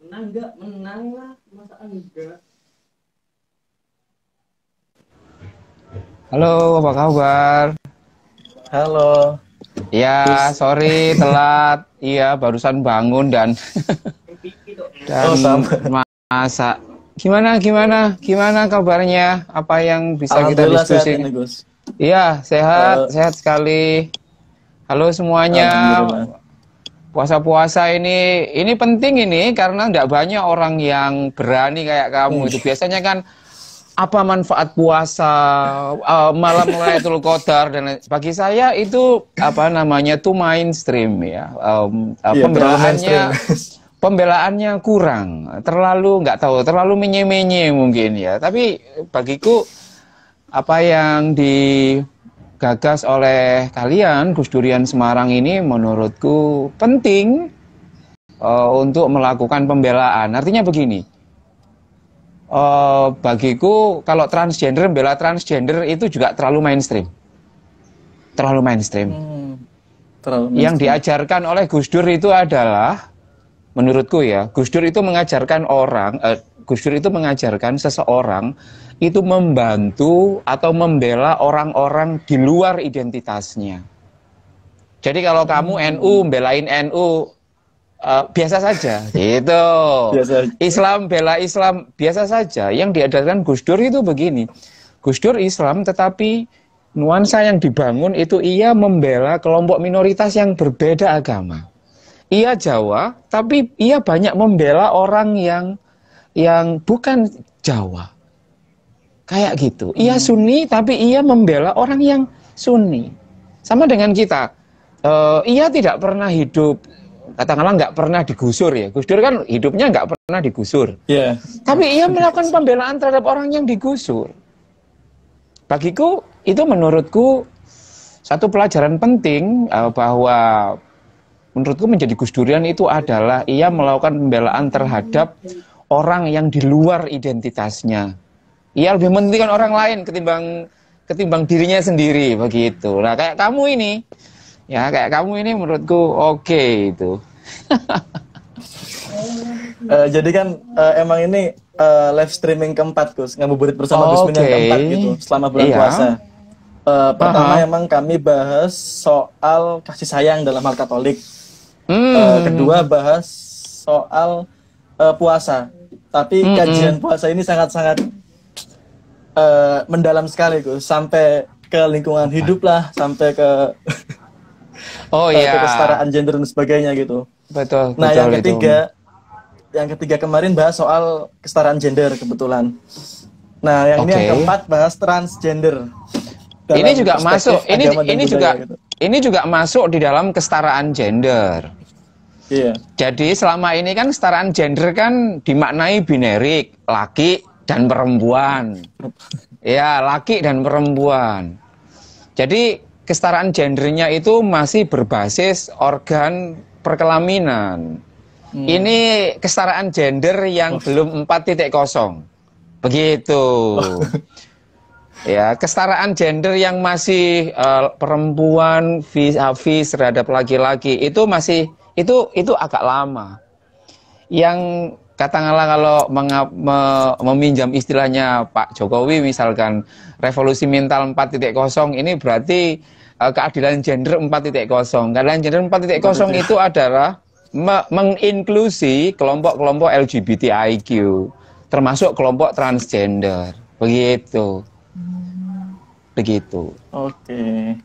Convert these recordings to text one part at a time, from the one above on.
Menang enggak? Menang lah. Masa enggak? Halo, apa kabar? Halo, Ya, Gus. sorry telat. Iya, barusan bangun dan Oh, dan sama. masak. Gimana kabarnya? Apa yang bisa kita Alhamdulillah sehat diskusi? ini, Gus. Iya, sehat, Eh, sehat sekali. Halo semuanya. Alhamdulillah. Puasa-puasa ini penting ini karena nggak banyak orang yang berani kayak kamu itu. Wih, Biasanya kan apa manfaat puasa, malam Lailatul Qadar dan bagi saya itu apa namanya tuh mainstream ya. iya terlalu mainstream. Pembelaannya kurang, terlalu nggak tahu, terlalu menye-menye mungkin ya. Tapi bagiku apa yang digagas oleh kalian Gus Durian Semarang ini menurutku penting untuk melakukan pembelaan. Artinya begini. Bagiku kalau transgender bela transgender itu juga terlalu mainstream, terlalu mainstream. Hmm, terlalu Yang mainstream. diajarkan oleh Gus Dur itu adalah, menurutku ya, Gus Dur itu mengajarkan Gus Dur itu mengajarkan seseorang itu membantu atau membela orang-orang di luar identitasnya. Jadi kalau kamu NU Hmm, belain NU, biasa saja, gitu. biasa. Islam bela Islam biasa saja. Yang diajarkan Gus Dur itu begini. Gus Dur Islam, tetapi nuansa yang dibangun itu ia membela kelompok minoritas yang berbeda agama. Ia Jawa, tapi ia banyak membela orang yang bukan Jawa. Kayak gitu. Ia Hmm, Sunni, tapi ia membela orang yang Sunni. Sama dengan kita. Ia tidak pernah hidup, katakanlah nggak pernah digusur ya. Gus Dur kan hidupnya nggak pernah digusur. ya. Tapi ia melakukan pembelaan terhadap orang yang digusur. Bagiku, itu menurutku satu pelajaran penting bahwa menurutku menjadi Gus Durian itu adalah ia melakukan pembelaan terhadap orang yang di luar identitasnya. Ia lebih mementingkan orang lain ketimbang dirinya sendiri begitu. Nah, kayak kamu ini, ya kayak kamu ini menurutku oke itu. Jadi kan emang ini live streaming keempat, Gus. Ngabuburit bersama Gus Min yang Oke. keempat gitu, selama bulan Iya. puasa. Pertama Haha. emang kami bahas soal kasih sayang dalam hal Katolik. Kedua Hmm. bahas soal puasa. Tapi kajian Mm-mm. puasa ini sangat-sangat mendalam sekali, Gus. Sampai ke lingkungan hidup lah, sampai ke Oh ya, kesetaraan gender dan sebagainya gitu. betul Nah, betul itu. yang ketiga kemarin bahas soal kesetaraan gender kebetulan. Nah, yang ini yang Oke. keempat bahas transgender Ini dalam juga masuk. perspektif agama dan budaya gitu. Ini juga masuk di dalam kesetaraan gender. Iya. Jadi selama ini kan kesetaraan gender kan dimaknai binerik, laki dan perempuan. Ya, laki dan perempuan. Jadi kesetaraan gendernya itu masih berbasis organ perkelaminan. Hmm. Ini kesetaraan gender yang Oh. belum 4.0. Begitu. Ya, kesetaraan gender yang masih perempuan vis-a-vis terhadap laki-laki itu masih itu agak lama. Yang katakanlah kalau meminjam istilahnya Pak Jokowi misalkan revolusi mental 4.0 ini berarti keadilan gender 4.0. Keadilan gender 4.0 4.0. itu adalah menginklusi kelompok-kelompok LGBTIQ termasuk kelompok transgender. Begitu. Begitu. Oke.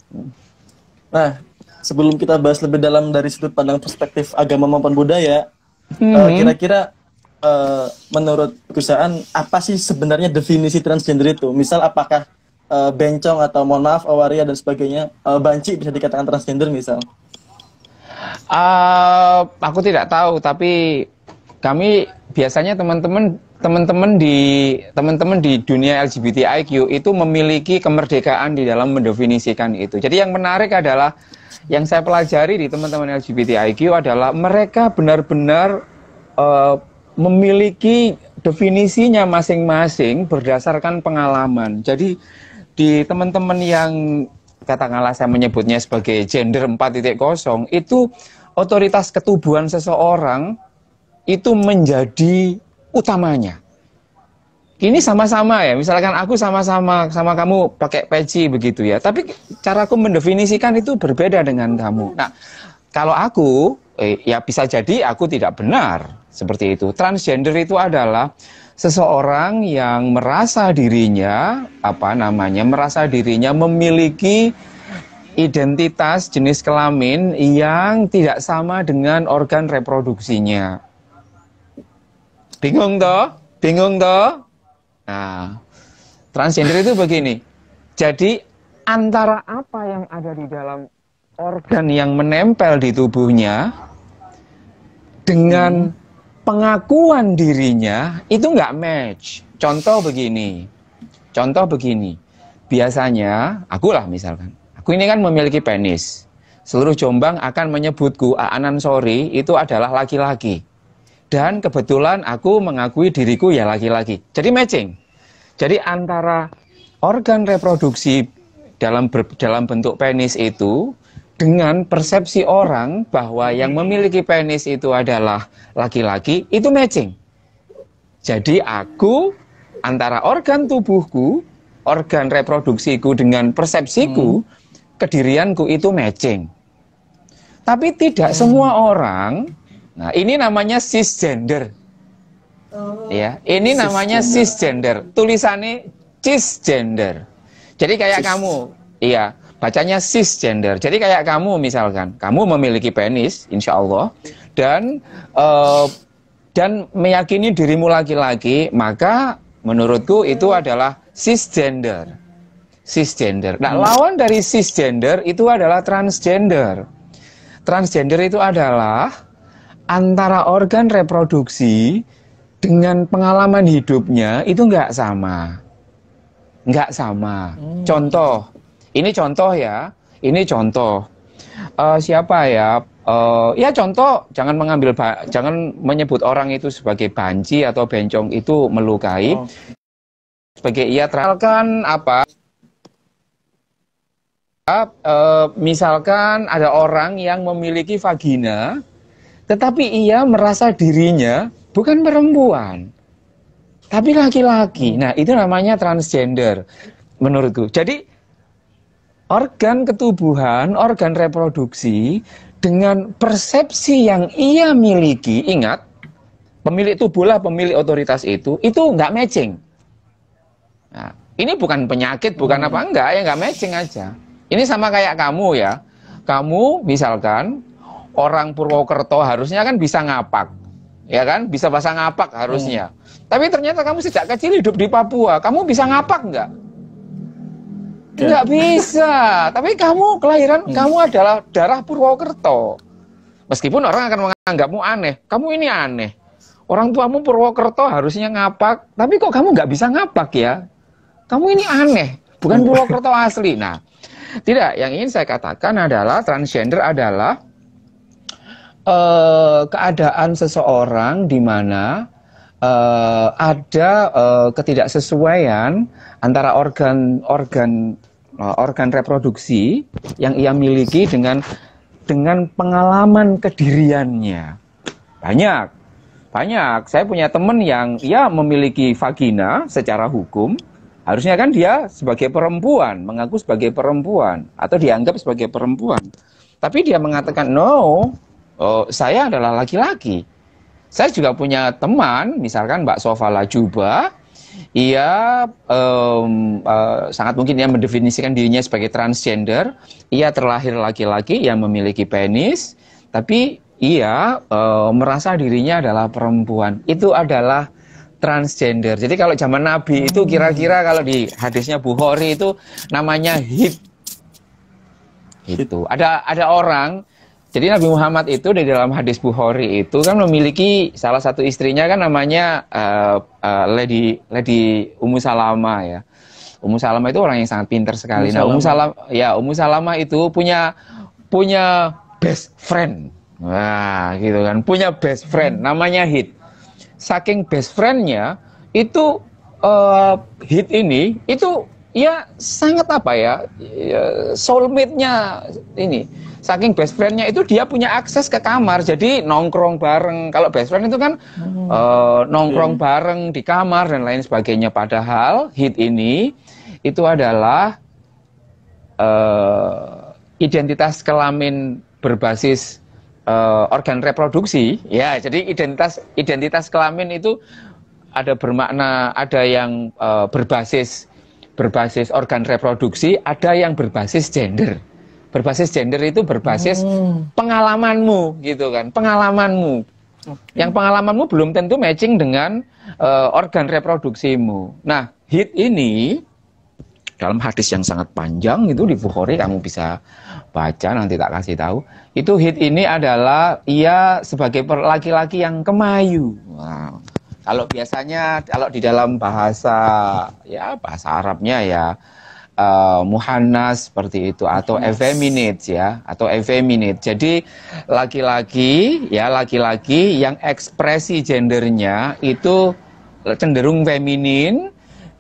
Nah, sebelum kita bahas lebih dalam dari sudut pandang perspektif agama maupun budaya, Mhm. kira-kira menurut Gusaan apa sih sebenarnya definisi transgender itu? Misal apakah bencong atau mohon maaf awaria dan sebagainya, banci bisa dikatakan transgender misal? Aku tidak tahu, tapi kami biasanya teman-teman di dunia LGBTIQ itu memiliki kemerdekaan di dalam mendefinisikan itu. Jadi yang menarik adalah yang saya pelajari di teman-teman LGBTIQ adalah mereka benar-benar eh, memiliki definisinya masing-masing berdasarkan pengalaman. Jadi di teman-teman yang katakanlah saya menyebutnya sebagai gender 4.0 itu otoritas ketubuhan seseorang itu menjadi utamanya. Ini sama-sama ya, misalkan aku sama-sama sama kamu pakai peci begitu ya, tapi caraku mendefinisikan itu berbeda dengan kamu. Nah, kalau aku, ya bisa jadi aku tidak benar seperti itu. Transgender itu adalah seseorang yang merasa dirinya, merasa dirinya memiliki identitas jenis kelamin yang tidak sama dengan organ reproduksinya. Bingung toh? Bingung toh? Nah, transgender itu begini. Jadi antara apa yang ada di dalam organ yang menempel di tubuhnya dengan pengakuan dirinya itu nggak match. Contoh begini. Biasanya, akulah misalkan. Aku ini kan memiliki penis. Seluruh Jombang akan menyebutku, Aanan Sori itu adalah laki-laki. Dan kebetulan aku mengakui diriku ya laki-laki. Jadi matching. Jadi antara organ reproduksi dalam bentuk penis itu dengan persepsi orang bahwa yang memiliki penis itu adalah laki-laki, itu matching. Jadi aku antara organ tubuhku, organ reproduksiku dengan persepsiku, kedirianku itu matching. Tapi tidak semua orang. Nah, ini namanya cisgender. Ya, ini namanya cisgender. Tulisannya cisgender. Jadi kayak kamu, iya, bacanya cisgender. Jadi kayak kamu misalkan, kamu memiliki penis, insya Allah, dan meyakini dirimu laki-laki, maka menurutku itu adalah cisgender. Cisgender. Nah, lawan dari cisgender itu adalah transgender. Transgender itu adalah antara organ reproduksi dengan pengalaman hidupnya itu nggak sama. Nggak sama. Contoh, ini contoh ya, ini contoh. Siapa ya? Ya contoh, jangan menyebut orang itu sebagai banci atau bencong itu melukai. Sebagai ia teralkan apa? Misalkan ada orang yang memiliki vagina, tetapi ia merasa dirinya bukan perempuan, tapi laki-laki. Nah, itu namanya transgender menurutku. Jadi, organ ketubuhan, organ reproduksi, dengan persepsi yang ia miliki, ingat, pemilik tubuh lah, pemilik otoritas itu nggak matching. Nah, ini bukan penyakit, bukan apa, enggak, ya nggak matching aja. Ini sama kayak kamu ya. Kamu misalkan, orang Purwokerto harusnya kan bisa ngapak, ya kan? Bisa bahasa ngapak harusnya. Tapi ternyata kamu sejak kecil hidup di Papua, kamu bisa ngapak nggak? Nggak bisa. Tapi kamu kelahiran, kamu adalah darah Purwokerto. Meskipun orang akan menganggapmu aneh, kamu ini aneh. Orang tuamu Purwokerto harusnya ngapak, tapi kok kamu nggak bisa ngapak ya? Kamu ini aneh, bukan Purwokerto asli. Nah, tidak. Yang ingin saya katakan adalah transgender adalah keadaan seseorang di mana ada ketidaksesuaian antara organ reproduksi yang ia miliki dengan pengalaman kediriannya. Banyak. Saya punya teman yang ia memiliki vagina secara hukum. Harusnya kan dia sebagai perempuan, mengaku sebagai perempuan atau dianggap sebagai perempuan. Tapi dia mengatakan no. Saya adalah laki-laki. Saya juga punya teman, misalkan Mbak Sofa Lajuba, ia sangat mungkin ia mendefinisikan dirinya sebagai transgender. Ia terlahir laki-laki yang memiliki penis, tapi ia merasa dirinya adalah perempuan. Itu adalah transgender. Jadi kalau zaman Nabi itu kira-kira kalau di hadisnya Bukhari itu namanya hid. Itu ada orang. Jadi Nabi Muhammad itu di dalam hadis Bukhari itu kan memiliki salah satu istrinya kan namanya Lady Ummu Salamah ya. Ummu Salamah itu orang yang sangat pintar sekali. Nah, Ummu Salamah itu punya best friend. Wah, gitu kan. Punya best friend namanya Hid. Saking best friend-nya itu Hid ini itu ya sangat apa ya, soulmate-nya ini. Saking best friend-nya itu dia punya akses ke kamar, jadi nongkrong bareng. Kalau best friend itu kan nongkrong bareng di kamar dan lain sebagainya. Padahal HIT ini itu adalah identitas kelamin berbasis organ reproduksi. Ya, jadi identitas kelamin itu ada bermakna, ada yang berbasis organ reproduksi, ada yang berbasis gender. Berbasis gender itu berbasis pengalamanmu gitu kan, pengalamanmu. Yang pengalamanmu belum tentu matching dengan organ reproduksimu. Nah, HIT ini dalam hadis yang sangat panjang itu di Bukhari, kamu bisa baca, nanti tak kasih tahu. Itu HIT ini adalah ia sebagai laki-laki yang kemayu. Wow. Kalau biasanya kalau di dalam bahasa Arabnya ya muhannas seperti itu, atau effeminate ya, atau effeminate. Jadi laki-laki yang ekspresi gendernya itu cenderung feminin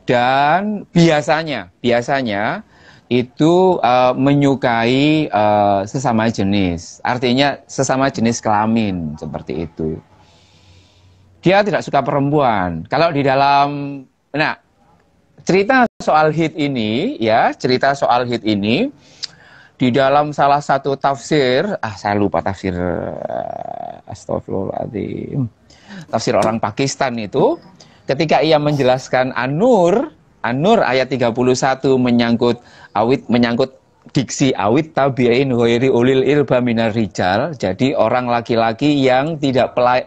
dan biasanya itu menyukai sesama jenis. Artinya sesama jenis kelamin seperti itu. Dia tidak suka perempuan. Kalau di dalam cerita soal HIT ini di dalam salah satu tafsir, saya lupa tafsir, astagfirullahaladzim, tafsir orang Pakistan itu, ketika ia menjelaskan An-Nur ayat 31 menyangkut diksi awit tabi'in ghairi ulil irba minar rijal, jadi orang laki-laki yang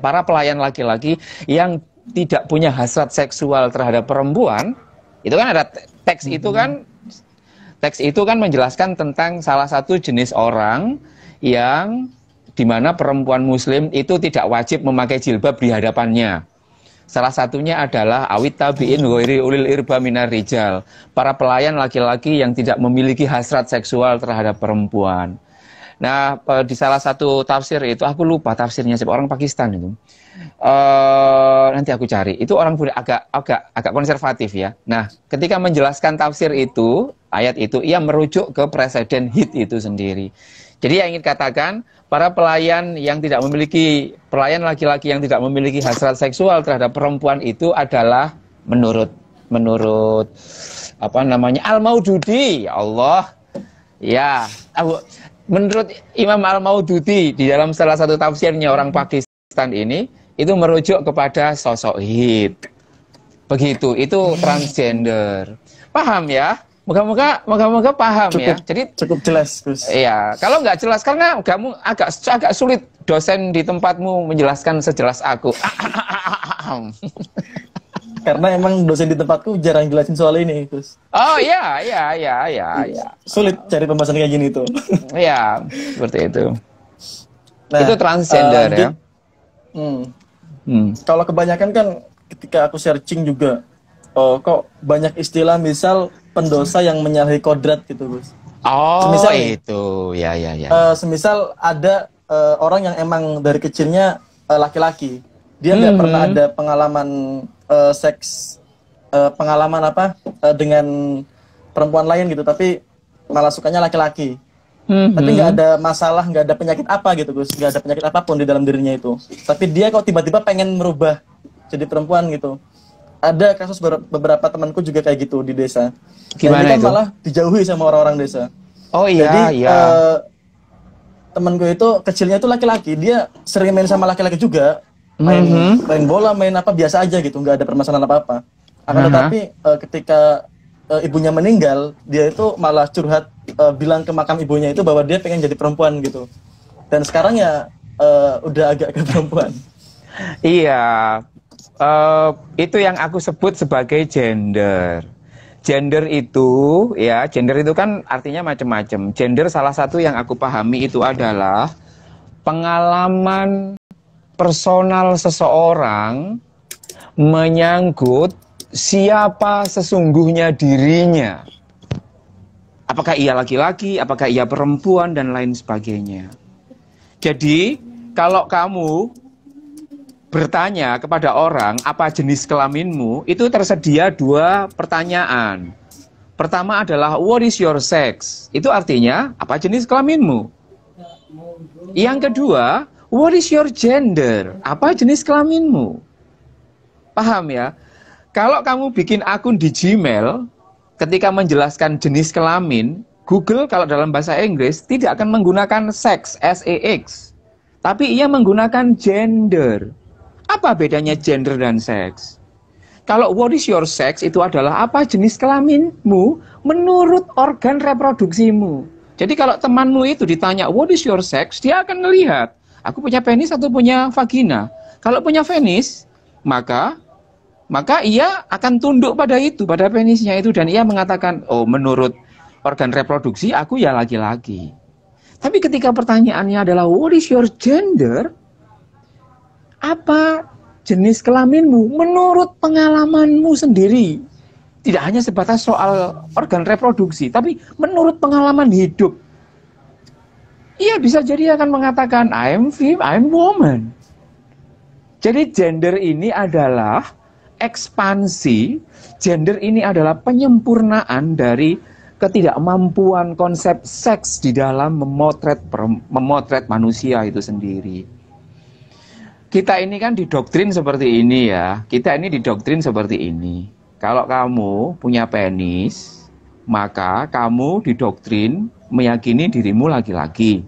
para pelayan laki-laki yang tidak punya hasrat seksual terhadap perempuan. Itu kan ada teks itu kan menjelaskan tentang salah satu jenis orang yang dimana perempuan muslim itu tidak wajib memakai jilbab di hadapannya. Salah satunya adalah awit tabi'in ghairi ulil irba minar rijal, para pelayan laki-laki yang tidak memiliki hasrat seksual terhadap perempuan. Nah, di salah satu tafsir itu, aku lupa tafsirnya siapa, orang Pakistan itu. Nanti aku cari. Itu orang agak konservatif ya. Nah, ketika menjelaskan tafsir itu, ayat itu, ia merujuk ke presiden HIT itu sendiri. Jadi yang ingin katakan, para pelayan laki-laki yang tidak memiliki hasrat seksual terhadap perempuan itu adalah menurut Al-Maududi, ya Allah. Ya, menurut Imam Al-Maududi di dalam salah satu tafsirnya orang Pakistan ini, itu merujuk kepada sosok HIT. Begitu, itu transgender. Paham ya? Moga-moga paham ya. Jadi cukup jelas, Gus. Iya, kalau nggak jelas karena kamu agak sulit dosen di tempatmu menjelaskan sejelas aku. Karena emang dosen di tempatku jarang jelasin soal ini, Gus. Oh iya. Sulit cari pembahasan kayak gini tuh. Iya, seperti itu. Nah, itu transgender ya. Kalau kebanyakan kan ketika aku searching juga, kok banyak istilah misal pendosa yang menyalahi kodrat gitu, Gus. Oh, semisal itu, ya. Semisal ada orang yang emang dari kecilnya laki-laki, dia nggak pernah ada pengalaman seks, dengan perempuan lain gitu, tapi malah sukanya laki-laki. Tapi nggak ada masalah, nggak ada penyakit apa gitu, Gus. Nggak ada penyakit apapun di dalam dirinya itu. Tapi dia kok tiba-tiba pengen merubah jadi perempuan gitu. Ada kasus beberapa temanku juga kayak gitu di desa. Gimana dan dia itu? malah dijauhi sama orang-orang desa. Oh iya, jadi, iya. Temanku itu kecilnya itu laki-laki, dia sering main sama laki-laki juga, main bola, main apa biasa aja gitu, nggak ada permasalahan apa-apa. Akan tetapi ketika ibunya meninggal, dia itu malah curhat, bilang ke makam ibunya itu bahwa dia pengen jadi perempuan gitu. Dan sekarang ya udah agak ke perempuan. Iya. Itu yang aku sebut sebagai gender. Gender itu kan artinya macam-macam. Gender salah satu yang aku pahami itu adalah pengalaman personal seseorang menyangkut siapa sesungguhnya dirinya. Apakah ia laki-laki, apakah ia perempuan, dan lain sebagainya. Jadi, kalau kamu bertanya kepada orang apa jenis kelaminmu, itu tersedia dua pertanyaan. Pertama adalah what is your sex? Itu artinya apa jenis kelaminmu? Yang kedua, what is your gender? Apa jenis kelaminmu? Paham ya? Kalau kamu bikin akun di Gmail, ketika menjelaskan jenis kelamin, Google kalau dalam bahasa Inggris tidak akan menggunakan sex, S-E-X. Tapi ia menggunakan gender. Apa bedanya gender dan seks? Kalau what is your sex itu adalah apa jenis kelaminmu menurut organ reproduksimu. Jadi kalau temanmu itu ditanya what is your sex, dia akan melihat aku punya penis atau punya vagina. Kalau punya penis, maka ia akan tunduk pada itu, pada penisnya itu, dan ia mengatakan, oh menurut organ reproduksi aku ya laki-laki. Tapi ketika pertanyaannya adalah what is your gender? Apa jenis kelaminmu menurut pengalamanmu sendiri? Tidak hanya sebatas soal organ reproduksi, tapi menurut pengalaman hidup. Ia bisa jadi akan mengatakan I'm woman. Jadi gender ini adalah ekspansi, gender ini adalah penyempurnaan dari ketidakmampuan konsep seks di dalam memotret manusia itu sendiri. Kita ini kan didoktrin seperti ini ya. Kita ini didoktrin seperti ini. Kalau kamu punya penis, maka kamu didoktrin meyakini dirimu laki-laki.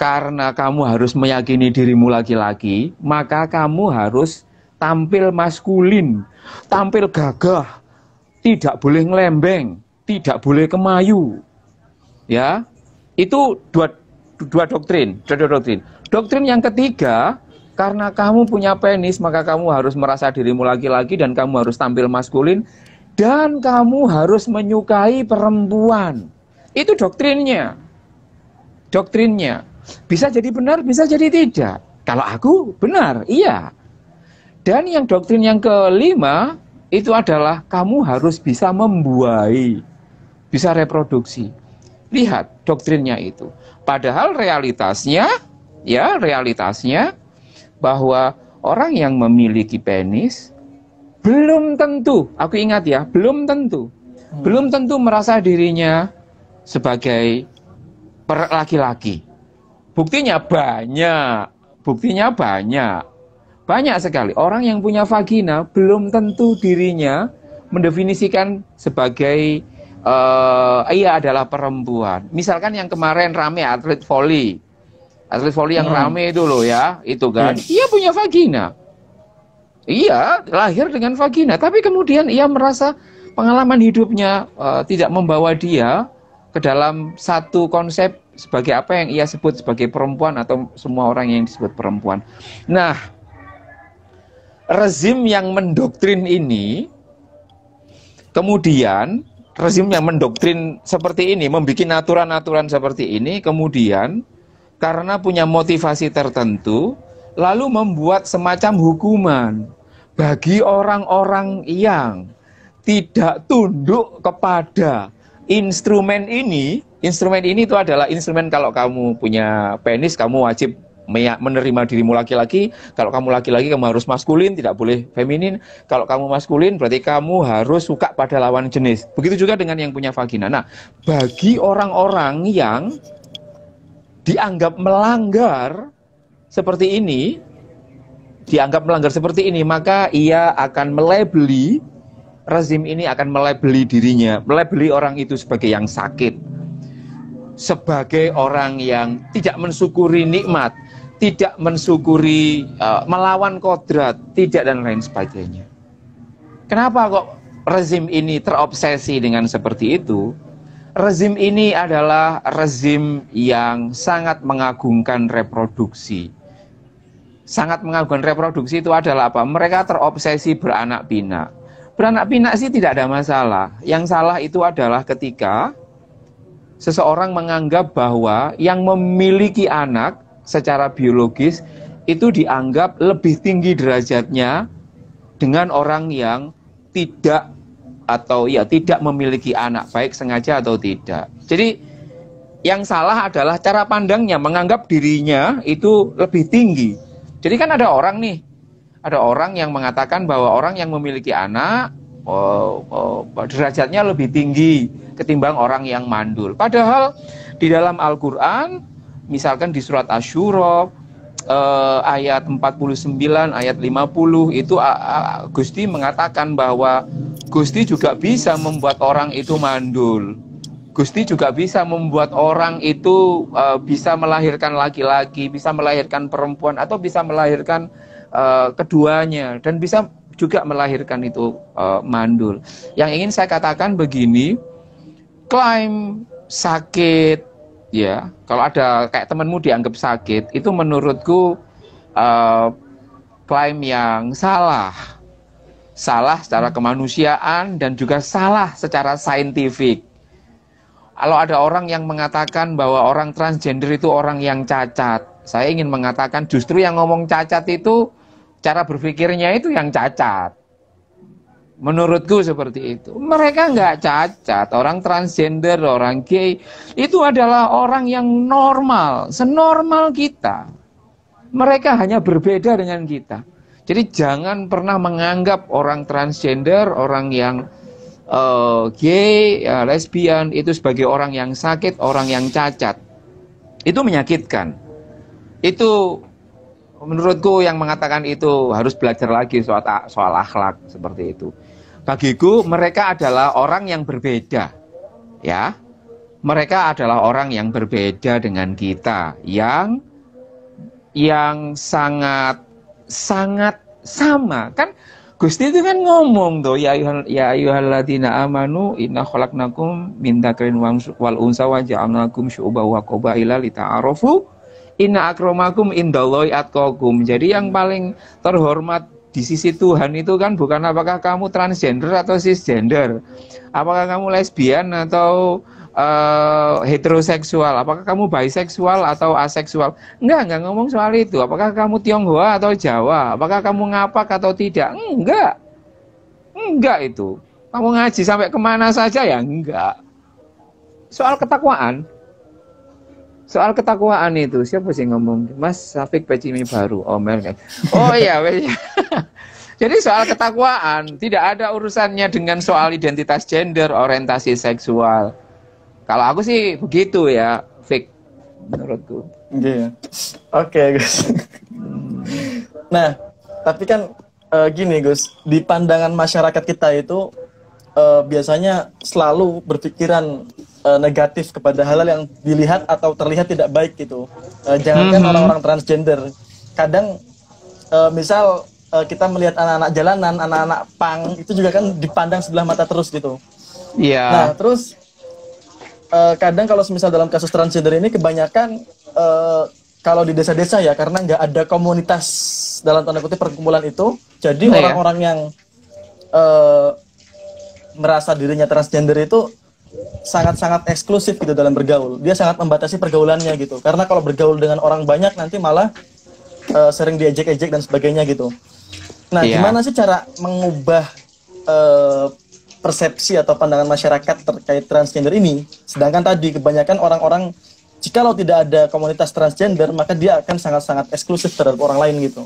Karena kamu harus meyakini dirimu laki-laki, maka kamu harus tampil maskulin, tampil gagah, tidak boleh ngelembeng, tidak boleh kemayu. Ya, itu dua doktrin. Doktrin yang ketiga, karena kamu punya penis, maka kamu harus merasa dirimu laki-laki dan kamu harus tampil maskulin dan kamu harus menyukai perempuan. Itu doktrinnya. Doktrinnya. Bisa jadi benar, bisa jadi tidak. Kalau aku benar, iya. Dan yang doktrin yang kelima, itu adalah kamu harus bisa membuai, bisa reproduksi. Lihat doktrinnya itu. Padahal realitasnya bahwa orang yang memiliki penis belum tentu, aku ingat ya, belum tentu merasa dirinya sebagai laki-laki. Buktinya banyak sekali. Orang yang punya vagina belum tentu dirinya mendefinisikan sebagai ia adalah perempuan. Misalkan yang kemarin rame atlet voli yang rame itu loh ya, itu kan, ia punya vagina, ia lahir dengan vagina, tapi kemudian ia merasa pengalaman hidupnya tidak membawa dia ke dalam satu konsep sebagai apa yang ia sebut sebagai perempuan atau semua orang yang disebut perempuan. Nah, rezim yang mendoktrin ini, kemudian rezim yang mendoktrin seperti ini, membuat aturan-aturan seperti ini, kemudian karena punya motivasi tertentu, lalu membuat semacam hukuman bagi orang-orang yang tidak tunduk kepada instrumen ini. Instrumen ini itu adalah instrumen kalau kamu punya penis, kamu wajib menerima dirimu laki-laki. Kalau kamu laki-laki, kamu harus maskulin, tidak boleh feminin. Kalau kamu maskulin, berarti kamu harus suka pada lawan jenis. Begitu juga dengan yang punya vagina. Nah, bagi orang-orang yang dianggap melanggar seperti ini, maka ia akan melabeli, rezim ini akan melabeli dirinya, melabeli orang itu sebagai yang sakit, sebagai orang yang tidak mensyukuri nikmat, tidak mensyukuri melawan kodrat, tidak, dan lain sebagainya. Kenapa kok rezim ini terobsesi dengan seperti itu? Rezim ini adalah rezim yang sangat mengagungkan reproduksi. Sangat mengagungkan reproduksi itu adalah apa? Mereka terobsesi beranak pinak. Beranak pinak sih tidak ada masalah. Yang salah itu adalah ketika seseorang menganggap bahwa yang memiliki anak secara biologis itu dianggap lebih tinggi derajatnya dengan orang yang tidak memiliki anak, baik sengaja atau tidak. Jadi yang salah adalah cara pandangnya, menganggap dirinya itu lebih tinggi. Jadi kan ada orang yang mengatakan bahwa orang yang memiliki anak derajatnya lebih tinggi ketimbang orang yang mandul. Padahal di dalam Al-Quran, misalkan di surat Asy-Syura ayat 49, ayat 50 itu Gusti mengatakan bahwa Gusti juga bisa membuat orang itu mandul. Gusti juga bisa membuat orang itu bisa melahirkan laki-laki, bisa melahirkan perempuan, atau bisa melahirkan keduanya, dan bisa juga melahirkan itu mandul. Yang ingin saya katakan begini, klaim sakit, ya, kalau ada kayak temanmu dianggap sakit, itu menurutku klaim yang salah secara kemanusiaan dan juga salah secara saintifik. Kalau ada orang yang mengatakan bahwa orang transgender itu orang yang cacat, saya ingin mengatakan justru yang ngomong cacat itu cara berpikirnya itu yang cacat. Menurutku seperti itu. Mereka nggak cacat. Orang transgender, orang gay, itu adalah orang yang normal, senormal kita. Mereka hanya berbeda dengan kita. Jadi jangan pernah menganggap orang transgender, orang yang gay, lesbian itu sebagai orang yang sakit, orang yang cacat. Itu menyakitkan. Itu menurutku yang mengatakan itu harus belajar lagi soal akhlak seperti itu. Bagiku mereka adalah orang yang berbeda, ya. Mereka adalah orang yang berbeda dengan kita, yang sangat sama. Kan Gusti itu kan ngomong tuh, ya ayyuhalladzina amanu inna khalaqnakum min dzakarin wal unsa wa ja'alnakum syu'uban wa qabaila lita'arafu. Inna akramakum indallahi atqakum. Jadi yang paling terhormat di sisi Tuhan itu kan bukan apakah kamu transgender atau cisgender, apakah kamu lesbian atau heteroseksual, apakah kamu biseksual atau aseksual. Enggak ngomong soal itu. Apakah kamu Tionghoa atau Jawa, apakah kamu ngapak atau tidak. Enggak itu. Kamu ngaji sampai kemana saja ya enggak. Soal ketakwaan itu, siapa sih ngomong? Mas Safik Pecimi baru, Omel. Oh iya, jadi soal ketakwaan tidak ada urusannya dengan soal identitas gender, orientasi seksual. Kalau aku sih begitu ya, Fik, menurutku. Oke, Gus. Nah, tapi kan gini, Gus, di pandangan masyarakat kita itu biasanya selalu berpikiran negatif kepada hal-hal yang dilihat atau terlihat tidak baik gitu. Jangankan orang-orang transgender, kadang misal kita melihat anak-anak jalanan, anak-anak pang itu juga kan dipandang sebelah mata terus gitu. Iya. Nah, terus kadang kalau misal dalam kasus transgender ini kebanyakan kalau di desa-desa ya, karena nggak ada komunitas dalam tanda kutip perkumpulan itu, jadi orang-orang yang merasa dirinya transgender itu sangat-sangat eksklusif gitu dalam bergaul. Dia sangat membatasi pergaulannya gitu. Karena kalau bergaul dengan orang banyak nanti malah sering diejek-ejek dan sebagainya gitu. Nah, gimana sih cara mengubah persepsi atau pandangan masyarakat terkait transgender ini? Sedangkan tadi kebanyakan orang-orang jikalau tidak ada komunitas transgender, maka dia akan sangat-sangat eksklusif terhadap orang lain gitu.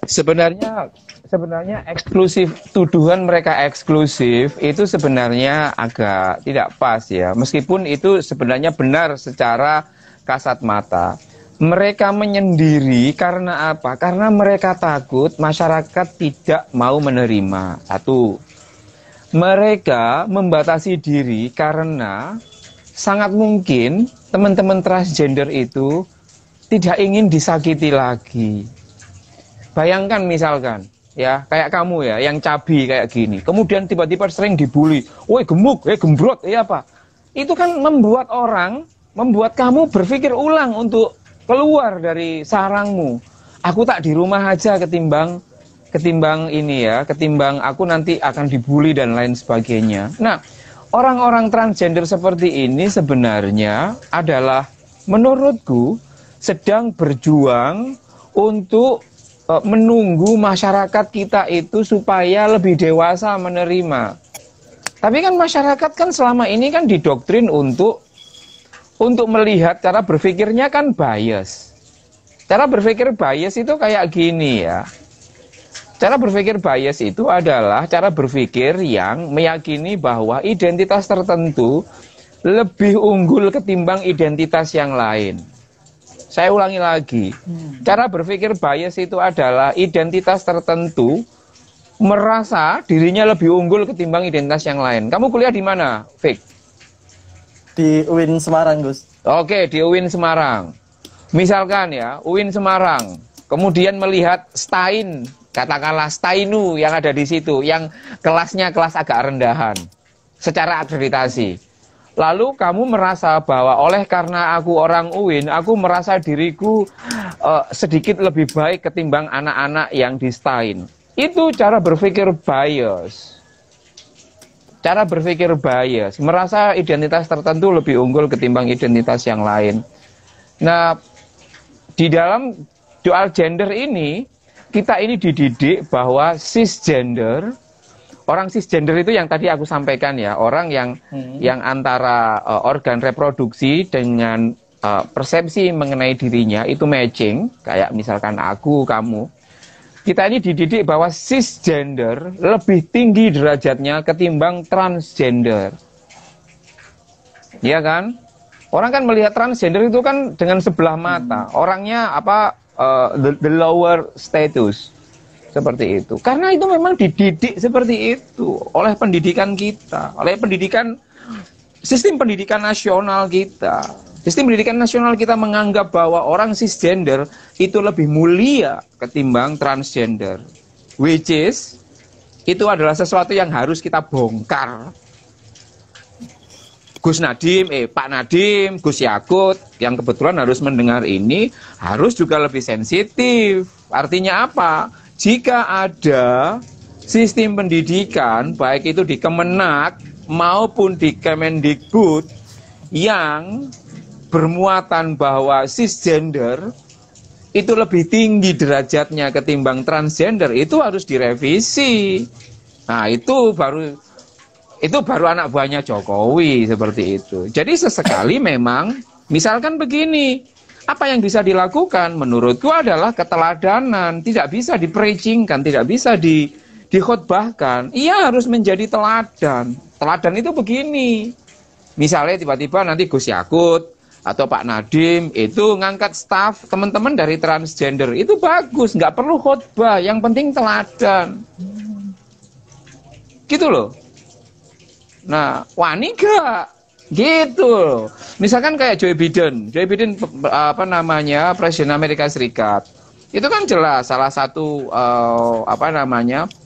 Sebenarnya eksklusif, tuduhan mereka eksklusif itu sebenarnya agak tidak pas ya. Meskipun itu sebenarnya benar secara kasat mata. Mereka menyendiri karena apa? Karena mereka takut masyarakat tidak mau menerima. Satu, mereka membatasi diri karena sangat mungkin teman-teman transgender itu tidak ingin disakiti lagi. Bayangkan misalkan, ya kayak kamu ya, yang cabi kayak gini, kemudian tiba-tiba sering dibully, woi gemuk, gembrot, apa? Itu kan membuat kamu berpikir ulang untuk keluar dari sarangmu. Aku tak di rumah aja ketimbang ini ya, ketimbang aku nanti akan dibully dan lain sebagainya. Nah, orang-orang transgender seperti ini sebenarnya adalah menurutku sedang berjuang untuk menunggu masyarakat kita itu supaya lebih dewasa menerima. Tapi kan masyarakat kan selama ini kan didoktrin untuk melihat cara berpikirnya kan bias. Cara berpikir bias itu kayak gini ya. Cara berpikir bias itu adalah cara berpikir yang meyakini bahwa identitas tertentu lebih unggul ketimbang identitas yang lain. Saya ulangi lagi. Cara berpikir bias itu adalah identitas tertentu merasa dirinya lebih unggul ketimbang identitas yang lain. Kamu kuliah di mana, Fik? Di UIN Semarang, Gus. Oke, di UIN Semarang. Misalkan ya, UIN Semarang, kemudian melihat Stein, katakanlah Steinu yang ada di situ, yang kelasnya kelas agak rendahan, secara akreditasi. Lalu kamu merasa bahwa oleh karena aku orang UIN, aku merasa diriku sedikit lebih baik ketimbang anak-anak yang di Stein. Itu cara berpikir bias. Cara berpikir bias, merasa identitas tertentu lebih unggul ketimbang identitas yang lain. Nah, di dalam dual gender ini, kita ini dididik bahwa cisgender, orang cisgender itu yang tadi aku sampaikan ya, orang yang antara organ reproduksi dengan persepsi mengenai dirinya itu matching, kayak misalkan aku, kamu. Kita ini dididik bahwa cisgender lebih tinggi derajatnya ketimbang transgender. Iya kan? Orang kan melihat transgender itu kan dengan sebelah mata. Orangnya the lower status. Seperti itu. Karena itu memang dididik seperti itu oleh pendidikan kita, oleh sistem pendidikan nasional kita. Sistem pendidikan nasional kita menganggap bahwa orang cisgender itu lebih mulia ketimbang transgender. Which is, itu adalah sesuatu yang harus kita bongkar. Pak Nadiem, Gus Yakut, yang kebetulan harus mendengar ini, harus juga lebih sensitif. Artinya apa? Jika ada sistem pendidikan, baik itu di Kemenak maupun di Kemendikbud, yang bermuatan bahwa cisgender itu lebih tinggi derajatnya ketimbang transgender, itu harus direvisi. Nah, itu baru anak buahnya Jokowi seperti itu. Jadi sesekali memang, misalkan begini, apa yang bisa dilakukan menurutku adalah keteladanan, tidak bisa di-preachingkan, tidak bisa dikhotbahkan. Ia harus menjadi teladan. Teladan itu begini. Misalnya tiba-tiba nanti Gus Yakut atau Pak Nadiem itu ngangkat staf teman-teman dari transgender, itu bagus, nggak perlu khotbah, yang penting teladan. Gitu loh. Nah, wani gak? Gitu loh. Misalkan kayak Joe Biden Presiden Amerika Serikat. Itu kan jelas salah satu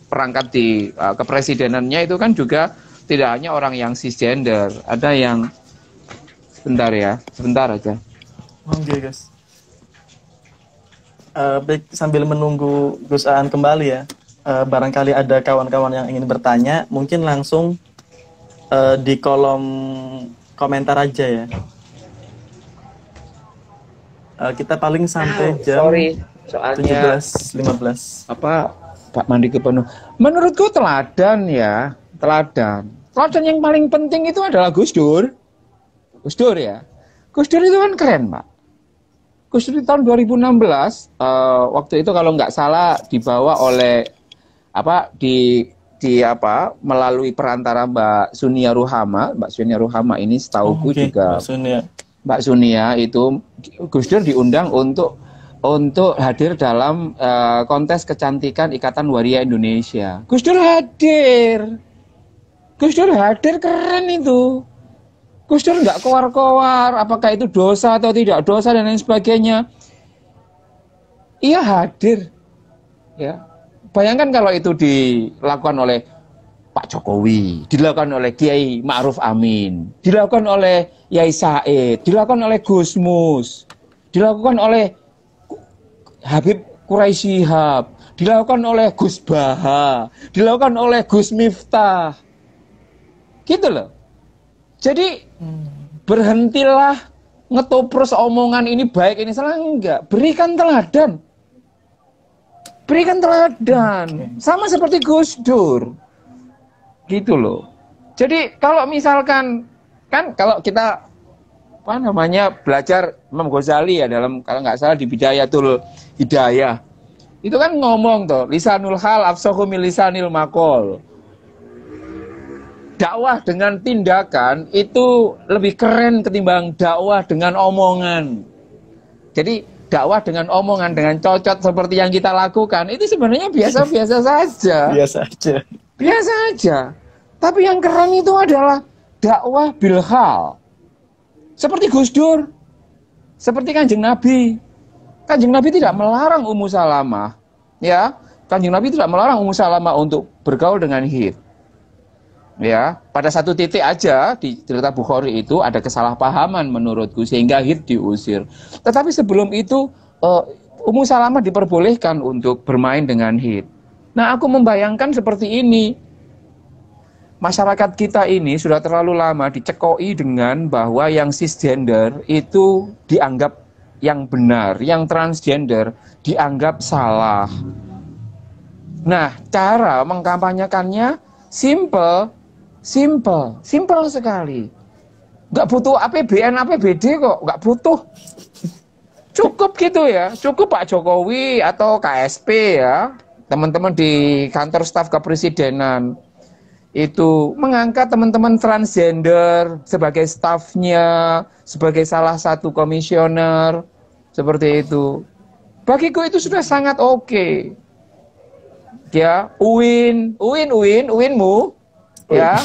perangkat di kepresidenannya itu kan juga tidak hanya orang yang cisgender, ada yang sebentar aja. Oke, guys. Baik, sambil menunggu Gus Aan kembali ya, barangkali ada kawan-kawan yang ingin bertanya, mungkin langsung di kolom komentar aja ya. Kita paling sampai jam soalnya 17.15. Pak Mandi penuh. Menurutku teladan ya, teladan. Teladan yang paling penting itu adalah Gus Dur. Gus Dur ya. Gus Dur itu kan keren, Pak. Gus Dur di tahun 2016, waktu itu kalau nggak salah dibawa oleh melalui perantara Mbak Sunia Ruhama. Mbak Sunia Ruhama ini setauku juga. Mbak Sunia itu Gus Dur diundang untuk hadir dalam kontes kecantikan Ikatan Waria Indonesia. Gus Dur hadir. Keren itu. Gus Dur nggak kowar-kowar, apakah itu dosa atau tidak dosa dan lain sebagainya. Ia hadir. Ya. Bayangkan kalau itu dilakukan oleh Pak Jokowi, dilakukan oleh Kiai Ma'ruf Amin, dilakukan oleh Yai Said, dilakukan oleh Gus Mus, dilakukan oleh Habib Quraisy Shihab, dilakukan oleh Gus Baha, dilakukan oleh Gus Miftah. Gitu loh. Jadi berhentilah ngetopros omongan ini baik ini salah, enggak. Berikan teladan. Sama seperti Gus Dur. Gitu loh. Jadi kalau misalkan kan kalau kita belajar Imam Ghazali ya dalam kalau nggak salah di Bidayatul Hidayah. itu kan ngomong tuh, lisanul hal afsahu min lisanil maqal. Dakwah dengan tindakan itu lebih keren ketimbang dakwah dengan omongan. Jadi dakwah dengan omongan, dengan cocot seperti yang kita lakukan, itu sebenarnya biasa-biasa saja. Biasa aja. Biasa aja. Tapi yang keren itu adalah dakwah bilhal. Seperti Gus Dur, seperti Kanjeng Nabi. Kanjeng Nabi tidak melarang Ummu Salamah, ya. Kanjeng Nabi tidak melarang Ummu Salamah untuk bergaul dengan Hind. Ya, pada satu titik aja di cerita Bukhari itu ada kesalahpahaman menurutku sehingga Hind diusir. Tetapi sebelum itu Ummu Salamah diperbolehkan untuk bermain dengan Hind. Nah, aku membayangkan seperti ini. Masyarakat kita ini sudah terlalu lama dicekoi dengan bahwa yang cisgender itu dianggap yang benar, yang transgender dianggap salah. Nah, cara mengkampanyekannya simple sekali. Nggak butuh APBN, APBD kok, nggak butuh. Cukup gitu ya, cukup Pak Jokowi atau KSP ya, teman-teman di kantor staf kepresidenan itu mengangkat teman-teman transgender sebagai stafnya, sebagai salah satu komisioner, seperti itu. Bagiku itu sudah sangat oke. Ya, Uwinmu, ya,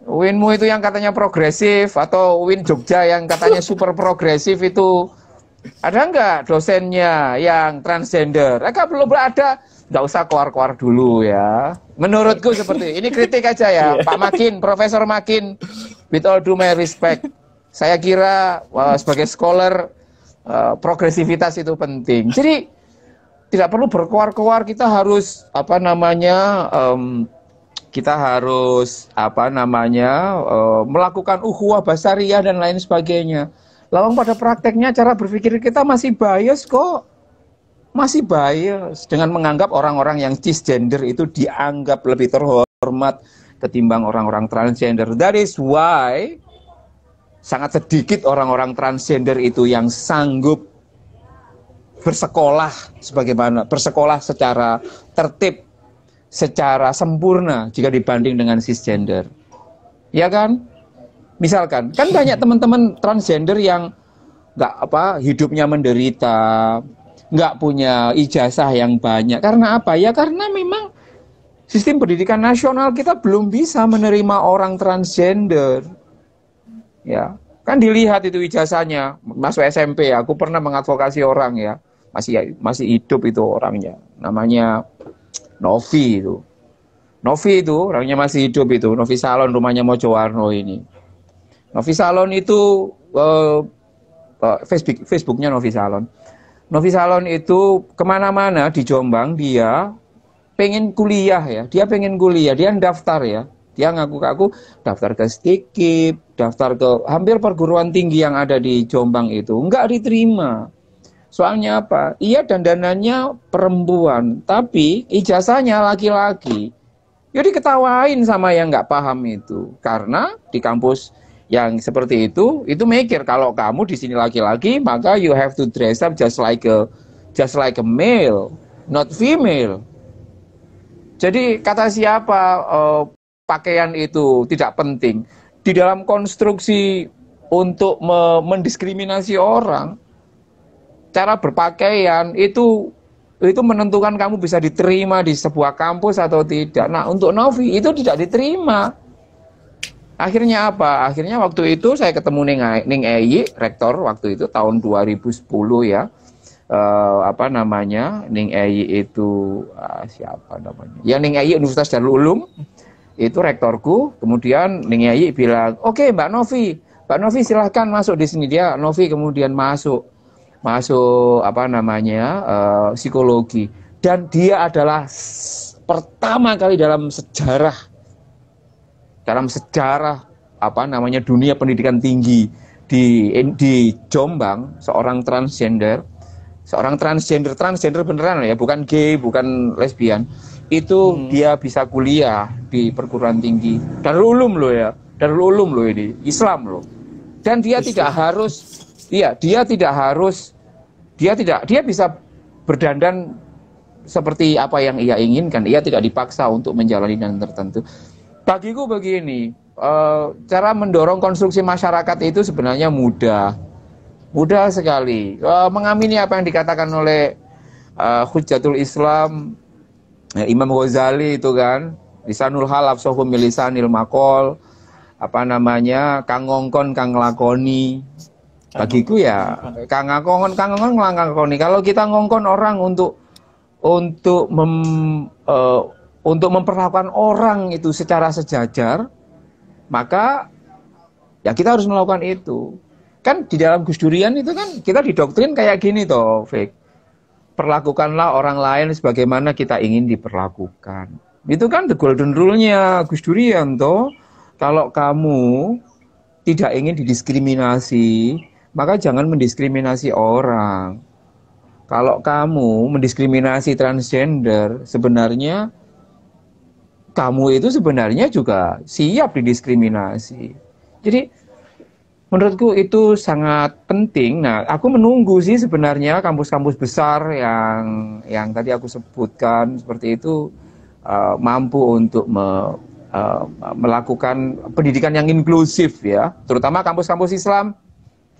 Uwinmu itu yang katanya progresif, atau Uwin Jogja yang katanya super progresif itu, ada nggak dosennya yang transgender? Belum ada. Nggak usah keluar-keluar dulu ya. Menurutku seperti ini, kritik aja ya, Pak Makin, Profesor Makin, with all due my respect. Saya kira sebagai scholar progresivitas itu penting. Jadi tidak perlu berkoar-koar, kita harus melakukan ukhuwah basariyah dan lain sebagainya. Lalu pada prakteknya cara berpikir kita masih bias kok. Masih bias dengan menganggap orang-orang yang cisgender itu dianggap lebih terhormat ketimbang orang-orang transgender. That is why sangat sedikit orang-orang transgender itu yang sanggup bersekolah secara tertib, secara sempurna jika dibanding dengan cisgender. Ya kan? Misalkan, kan banyak teman-teman transgender yang hidupnya menderita, nggak punya ijazah yang banyak. Karena apa? Ya karena memang sistem pendidikan nasional kita belum bisa menerima orang transgender. Ya, kan dilihat itu ijazahnya. Masuk SMP, aku pernah mengadvokasi orang ya, masih hidup itu orangnya. Namanya Novi itu. Novi itu orangnya masih hidup itu. Novi Salon, rumahnya Mojowarno ini. Novi Salon itu Facebooknya Novi Salon. Novi Salon itu kemana-mana di Jombang dia pengen kuliah ya, dia daftar ya, dia ngaku-ngaku daftar ke Stikip, daftar ke hampir perguruan tinggi yang ada di Jombang itu, nggak diterima. Soalnya apa? Iya dandanannya perempuan, tapi ijazahnya laki-laki. Jadi ketawain sama yang nggak paham itu, karena di kampus yang seperti itu mikir kalau kamu di sini laki-laki, maka you have to dress up just like a male, not female. Jadi kata siapa pakaian itu tidak penting di dalam konstruksi untuk mendiskriminasi orang. Cara berpakaian itu menentukan kamu bisa diterima di sebuah kampus atau tidak. Nah, untuk Novi itu tidak diterima. Akhirnya apa? Akhirnya waktu itu saya ketemu Ning Eyi, rektor waktu itu tahun 2010 ya. Ning Eyi itu siapa namanya? Ya Ning Eyi Universitas Darul Ulum. Itu rektorku. Kemudian Ning Eyi bilang, "Oke, Mbak Novi silahkan masuk di sini." Dia Novi kemudian masuk psikologi. Dan dia adalah pertama kali dalam sejarah dunia pendidikan tinggi di Jombang, seorang transgender beneran ya, bukan gay, bukan lesbian, itu dia bisa kuliah di perguruan tinggi Darul Ulum loh ini, Islam loh. Dan dia bisa berdandan seperti apa yang ia inginkan. Ia tidak dipaksa untuk menjalani dan tertentu. Bagiku begini, cara mendorong konstruksi masyarakat itu sebenarnya mudah sekali. Mengamini apa yang dikatakan oleh Hujjatul Islam, Imam Ghazali itu kan, lisanul hal afsahu min lisanil maqal, kang ngongkon kang nglakoni. Bagiku ya kang ngongkon nglakoni. Kalau kita ngongkon orang untuk memperlakukan orang itu secara sejajar, maka ya kita harus melakukan itu. Kan di dalam Gus Durian itu kan kita didoktrin kayak gini toh, Fik. Perlakukanlah orang lain sebagaimana kita ingin diperlakukan. Itu kan the golden rule-nya Gus Durian toh. Kalau kamu tidak ingin didiskriminasi, maka jangan mendiskriminasi orang. Kalau kamu mendiskriminasi transgender, sebenarnya kamu itu sebenarnya juga siap didiskriminasi. Jadi menurutku itu sangat penting. Nah, aku menunggu sih sebenarnya kampus-kampus besar yang tadi aku sebutkan seperti itu mampu untuk melakukan pendidikan yang inklusif ya, terutama kampus-kampus Islam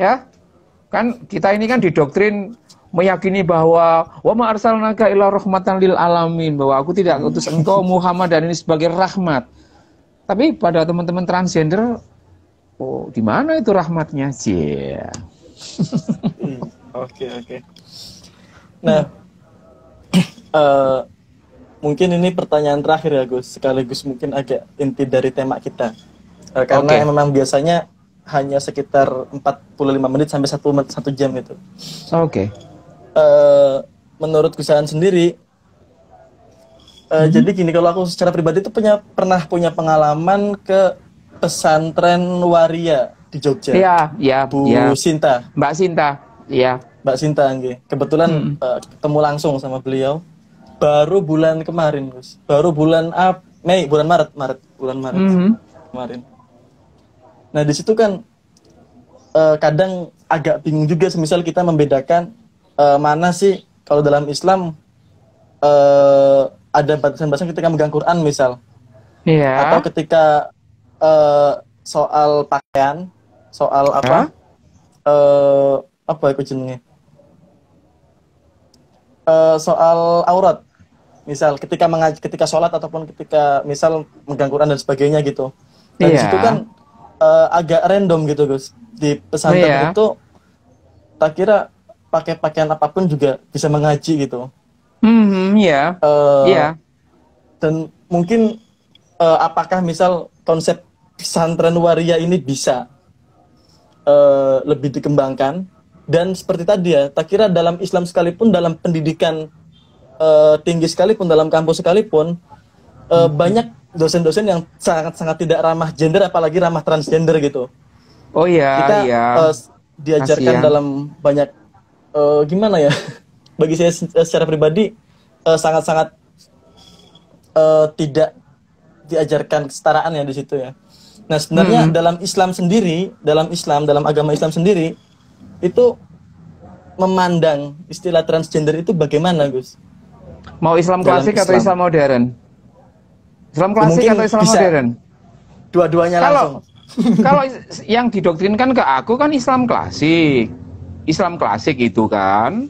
ya. Kan kita ini kan didoktrin meyakini bahwa wa ma arsalnaka illa rahmatan lil alamin, bahwa aku tidak utus engkau Muhammad dan ini sebagai rahmat. Tapi pada teman-teman transgender, oh, di mana itu rahmatnya sih? Oke. Nah, mungkin ini pertanyaan terakhir ya Gus, sekaligus mungkin agak inti dari tema kita. Karena memang biasanya hanya sekitar 45 menit sampai 1 jam gitu. Oke. Menurut Gusan sendiri, jadi gini, kalau aku secara pribadi itu pernah punya pengalaman ke pesantren waria di Jogja. Iya, Bu Sinta. Mbak Sinta, iya. Mbak Sinta, kebetulan ketemu langsung sama beliau. Baru bulan kemarin, Gus. Baru bulan Maret kemarin. Nah, di situ kan kadang agak bingung juga, semisal kita membedakan mana sih kalau dalam Islam ada batasan-batasan ketika megang Quran misal. Iya. Atau ketika soal pakaian, soal apa? Apa itu jenenge? Soal aurat. Misal ketika sholat ataupun ketika misal megang Quran dan sebagainya gitu. Dan di situ kan agak random gitu, Gus. Di pesantren itu tak kira pakai pakaian apapun juga bisa mengaji gitu. Iya. Dan mungkin apakah misal konsep pesantren waria ini bisa lebih dikembangkan, dan seperti tadi ya, tak kira dalam Islam sekalipun, dalam pendidikan tinggi sekalipun, dalam kampus sekalipun, banyak dosen-dosen yang sangat-sangat tidak ramah gender, apalagi ramah transgender gitu. Oh iya, kita diajarkan dalam banyak gimana ya? Bagi saya secara pribadi sangat-sangat tidak diajarkan kesetaraan ya di situ ya. Nah, sebenarnya dalam Islam sendiri, dalam agama Islam sendiri itu memandang istilah transgender itu bagaimana, Gus? Mau Islam klasik atau Islam modern? Islam klasik atau Islam modern? Dua-duanya langsung. Kalau yang didoktrinkan ke aku kan Islam klasik. Islam klasik itu kan,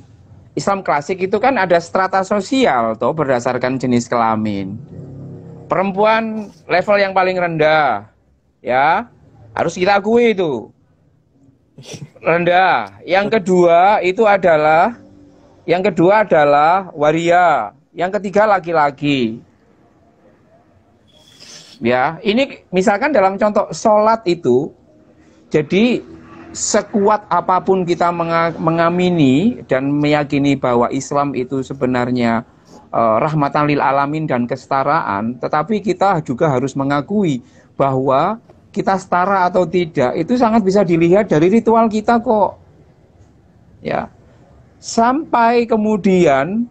ada strata sosial toh berdasarkan jenis kelamin. Perempuan level yang paling rendah, ya, harus kita akui itu rendah. Yang kedua adalah waria. Yang ketiga laki-laki. Ya, ini misalkan dalam contoh sholat itu, jadi sekuat apapun kita mengamini dan meyakini bahwa Islam itu sebenarnya rahmatan lil alamin dan kesetaraan, tetapi kita juga harus mengakui bahwa kita setara atau tidak itu sangat bisa dilihat dari ritual kita kok. Ya. Sampai kemudian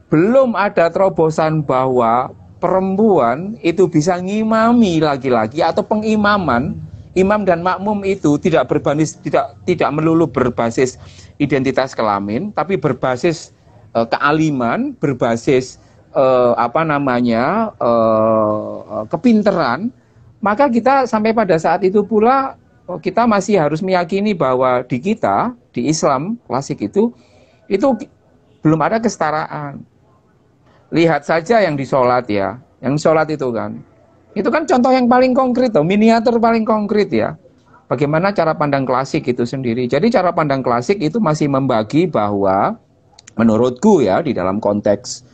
belum ada terobosan bahwa perempuan itu bisa ngimami laki-laki, atau pengimaman, imam dan makmum itu tidak melulu berbasis identitas kelamin, tapi berbasis kealiman, berbasis kepinteran, maka kita sampai pada saat itu pula kita masih harus meyakini bahwa di kita, di Islam klasik itu belum ada kesetaraan. Lihat saja yang disolat ya, yang sholat itu kan contoh yang paling konkret, miniatur paling konkret ya. Bagaimana cara pandang klasik itu sendiri. Jadi cara pandang klasik itu masih membagi bahwa menurutku ya di dalam konteks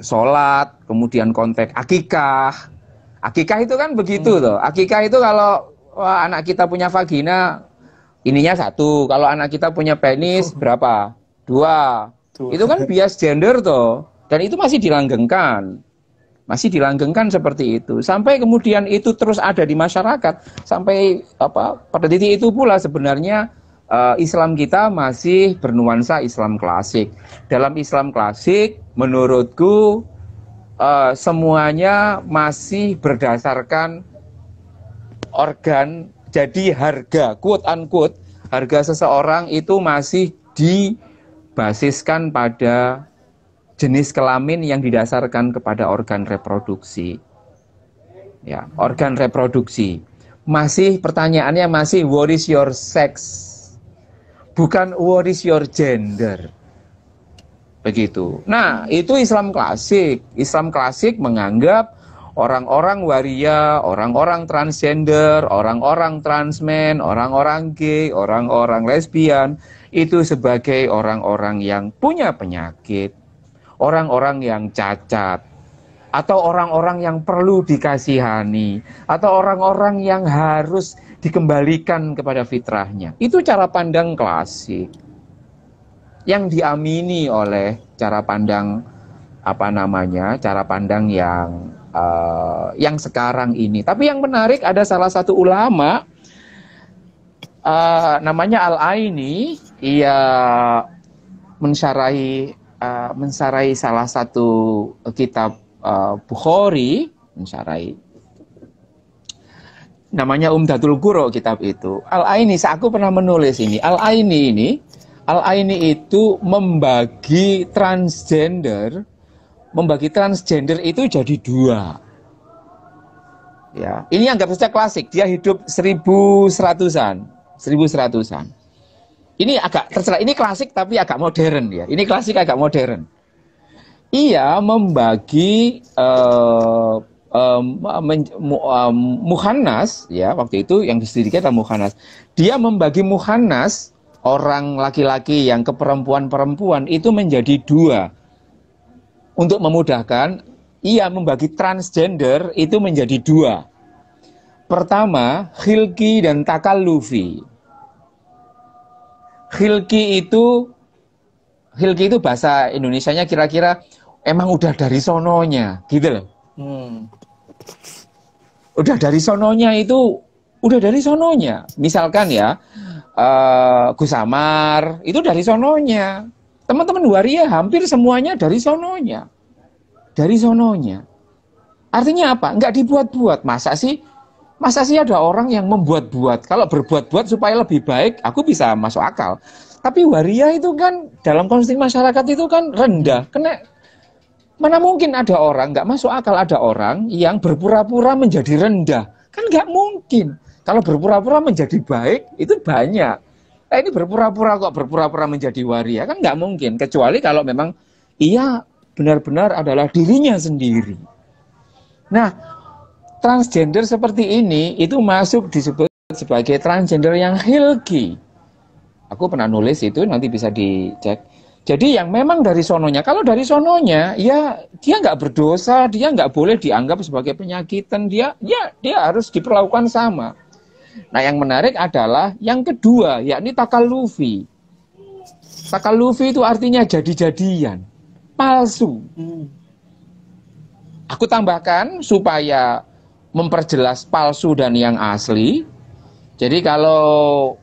sholat, kemudian konteks akikah. Akikah itu kan begitu toh. Akikah itu kalau anak kita punya vagina, ininya 1. Kalau anak kita punya penis berapa? 2. Itu kan bias gender toh. Dan itu masih dilanggengkan. Masih dilanggengkan seperti itu. Sampai kemudian itu terus ada di masyarakat. Sampai pada titik itu pula sebenarnya Islam kita masih bernuansa Islam klasik. Dalam Islam klasik menurutku semuanya masih berdasarkan organ. Jadi harga, quote unquote, harga seseorang itu masih dibasiskan pada jenis kelamin yang didasarkan kepada organ reproduksi. Ya, organ reproduksi. Masih pertanyaannya masih what is your sex? Bukan what is your gender. Begitu. Nah, itu Islam klasik. Islam klasik menganggap orang-orang waria, orang-orang transgender, orang-orang transmen, orang-orang gay, orang-orang lesbian itu sebagai orang-orang yang punya penyakit, orang-orang yang cacat, atau orang-orang yang perlu dikasihani, atau orang-orang yang harus dikembalikan kepada fitrahnya. Itu cara pandang klasik yang diamini oleh cara pandang cara pandang yang sekarang ini. Tapi yang menarik ada salah satu ulama namanya Al-Aini, ia mensyarahi salah satu kitab Bukhari, namanya Umdatul Qurra kitab itu. Al-Aini, aku pernah menulis ini. Al-Aini itu membagi transgender itu jadi 2. Ya, ini anggap saja klasik. Dia hidup 1100-an. Ini agak terserah, ini klasik tapi agak modern ya. Ini klasik agak modern. Ia membagi mukhannas ya, waktu itu yang disediakan adalah mukhannas. Dia membagi mukhannas, orang laki-laki yang ke perempuan-perempuan itu menjadi 2. Untuk memudahkan, ia membagi transgender itu menjadi 2. Pertama, khilqi dan takallufi. Khilqi itu bahasa Indonesianya kira-kira emang udah dari sononya, gitu loh. Udah dari sononya. Misalkan ya, Gus Amar itu dari sononya. Teman-teman waria hampir semuanya dari sononya. Artinya apa? Nggak dibuat-buat. Masa sih ada orang yang membuat-buat? Kalau berbuat-buat supaya lebih baik, aku bisa masuk akal. Tapi waria itu kan dalam konsep masyarakat itu kan rendah. Mana mungkin ada orang, nggak masuk akal ada orang yang berpura-pura menjadi rendah. Kan nggak mungkin. Kalau berpura-pura menjadi baik, itu banyak. Ini berpura-pura menjadi waria, kan nggak mungkin. Kecuali kalau memang ia benar-benar adalah dirinya sendiri. Nah, transgender seperti ini itu masuk disebut sebagai transgender yang khilqi. Aku pernah nulis itu, nanti bisa dicek. Jadi yang memang dari sononya, kalau dari sononya, ya dia nggak berdosa, dia nggak boleh dianggap sebagai penyakitan, dia harus diperlakukan sama. Nah yang menarik adalah yang kedua, yakni takallufi. Takallufi itu artinya jadi-jadian, palsu. Aku tambahkan supaya memperjelas palsu dan yang asli. Jadi kalau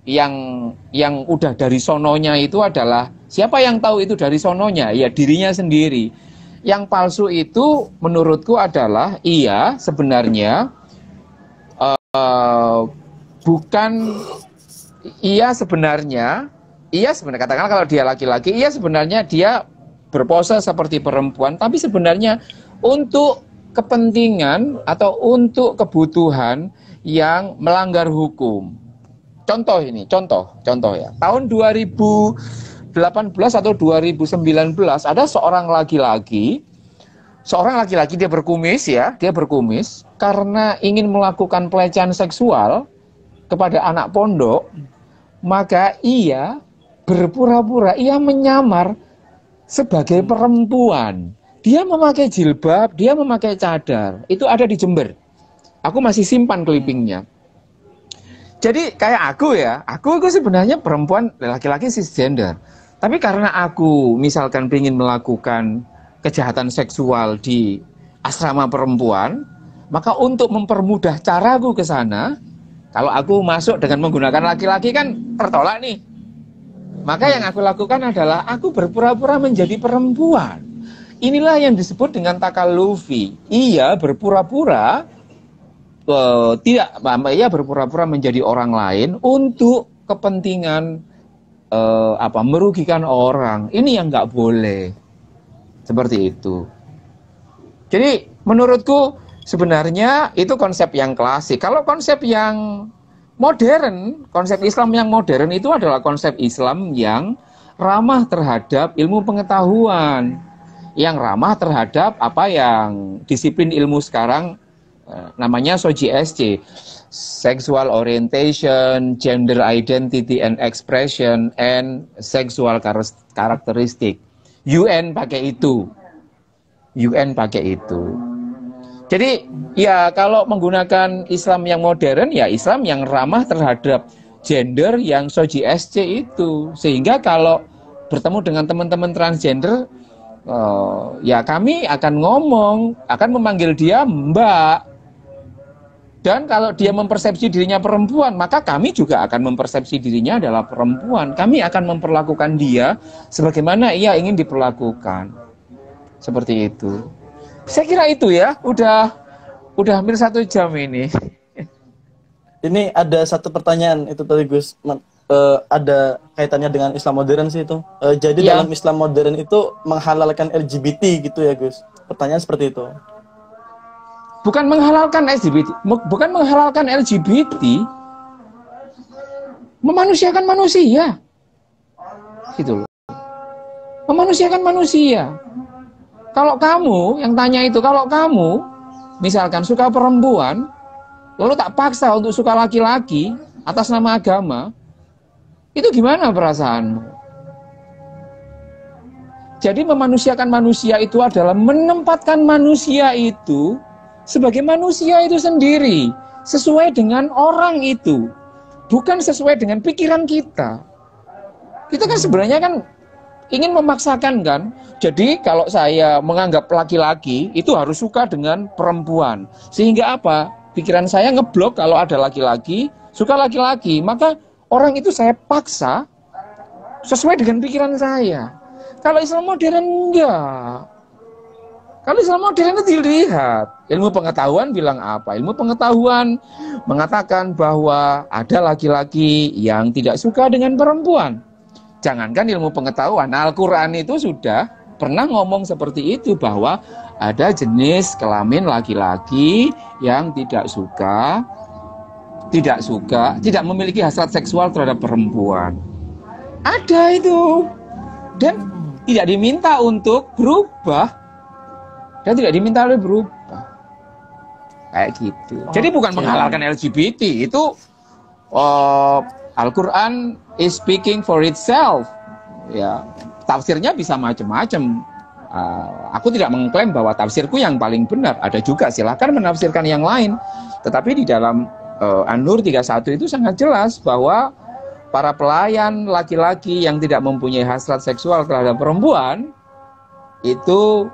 yang udah dari sononya itu adalah siapa yang tahu itu dari sononya? Ya dirinya sendiri. Yang palsu itu menurutku adalah ia sebenarnya iya sebenarnya katakanlah kalau dia laki-laki, iya sebenarnya dia berpose seperti perempuan, tapi sebenarnya untuk kepentingan atau untuk kebutuhan yang melanggar hukum. Contoh ini, contoh ya. Tahun 2018 atau 2019 ada seorang laki-laki dia berkumis ya, karena ingin melakukan pelecehan seksual kepada anak pondok, maka ia berpura-pura, ia menyamar sebagai perempuan. Dia memakai jilbab, dia memakai cadar. Itu ada di Jember. Aku masih simpan clippingnya. Jadi kayak aku sebenarnya perempuan, laki-laki cisgender. Tapi karena aku misalkan ingin melakukan kejahatan seksual di asrama perempuan, maka untuk mempermudah caraku ke sana, kalau aku masuk dengan menggunakan laki-laki kan tertolak nih. Maka yang aku lakukan adalah aku berpura-pura menjadi perempuan. Inilah yang disebut dengan takallufi. Ia berpura-pura ia berpura-pura menjadi orang lain untuk kepentingan merugikan orang. Ini yang nggak boleh. Seperti itu. Jadi menurutku sebenarnya itu konsep yang klasik. Kalau konsep yang modern, konsep Islam yang modern itu adalah konsep Islam yang ramah terhadap ilmu pengetahuan, yang ramah terhadap apa yang disiplin ilmu sekarang namanya SOGSC, Sexual Orientation, Gender Identity and Expression, and Sexual Characteristic. UN pakai itu. Jadi ya kalau menggunakan Islam yang modern, ya Islam yang ramah terhadap gender yang SOGSC itu. Sehingga kalau bertemu dengan teman-teman transgender, ya kami akan memanggil dia Mbak. Dan kalau dia mempersepsi dirinya perempuan, maka kami juga akan mempersepsi dirinya adalah perempuan. Kami akan memperlakukan dia sebagaimana ia ingin diperlakukan. Seperti itu. Saya kira itu ya, udah hampir 1 jam ini. Ini ada satu pertanyaan itu tadi Gus, ada kaitannya dengan Islam modern sih itu. Jadi ya, dalam Islam modern itu menghalalkan LGBT gitu ya Gus? Pertanyaan seperti itu. Bukan menghalalkan LGBT, memanusiakan manusia. Gitu loh. Memanusiakan manusia. Kalau kamu yang tanya itu, kalau kamu misalkan suka perempuan, lalu tak paksa untuk suka laki-laki atas nama agama, itu gimana perasaanmu? Jadi memanusiakan manusia itu adalah menempatkan manusia itu sebagai manusia itu sendiri, sesuai dengan orang itu, bukan sesuai dengan pikiran kita. Kita kan sebenarnya kan ingin memaksakan kan. Jadi kalau saya menganggap laki-laki itu harus suka dengan perempuan. Sehingga apa? Pikiran saya ngeblok kalau ada laki-laki, suka laki-laki. Maka orang itu saya paksa sesuai dengan pikiran saya. Kalau Islam modern enggak. Kalau Islam modern itu dilihat. Ilmu pengetahuan bilang apa? Ilmu pengetahuan mengatakan bahwa ada laki-laki yang tidak suka dengan perempuan. Jangankan ilmu pengetahuan, Al-Quran itu sudah pernah ngomong seperti itu, bahwa ada jenis kelamin laki-laki yang tidak memiliki hasrat seksual terhadap perempuan. Ada itu. Dan tidak diminta untuk berubah. Kayak gitu. Jadi bukan menghalalkan LGBT, itu Al-Quran is speaking for itself. Ya, tafsirnya bisa macam-macam. Aku tidak mengklaim bahwa tafsirku yang paling benar. Ada juga, silakan menafsirkan yang lain. Tetapi di dalam An-Nur 31 itu sangat jelas bahwa para pelayan laki-laki yang tidak mempunyai hasrat seksual terhadap perempuan itu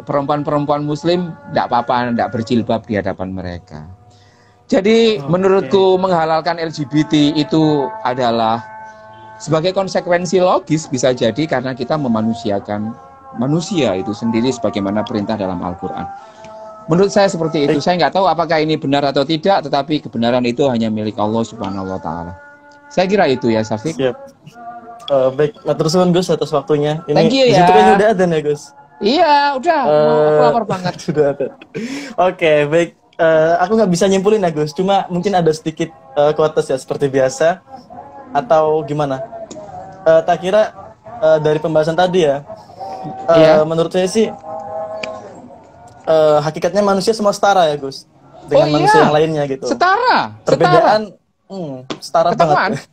perempuan-perempuan muslim tidak apa-apa, tidak berjilbab di hadapan mereka. Jadi menurutku menghalalkan LGBT itu adalah sebagai konsekuensi logis, bisa jadi karena kita memanusiakan manusia itu sendiri sebagaimana perintah dalam Al-Quran. Menurut saya seperti itu. Saya nggak tahu apakah ini benar atau tidak, tetapi kebenaran itu hanya milik Allah Subhanahu wa Ta'ala. Saya kira itu ya, Safik. Siap. Baik, matur suwun Gus atas waktunya. Ini Thank you di ya. situ kayaknya udah ada ya Gus. Iya, udah. Aku lapar banget. Sudah ada. Oke, baik. Aku nggak bisa nyimpulin ya Gus. Cuma mungkin ada sedikit quotes ya seperti biasa. Atau gimana? Tak kira dari pembahasan tadi ya. Iya. Menurut saya sih hakikatnya manusia semua setara ya Gus. Dengan Oh, manusia iya. yang lainnya gitu. Setara. Perbedaan setara Ketakwaan. banget.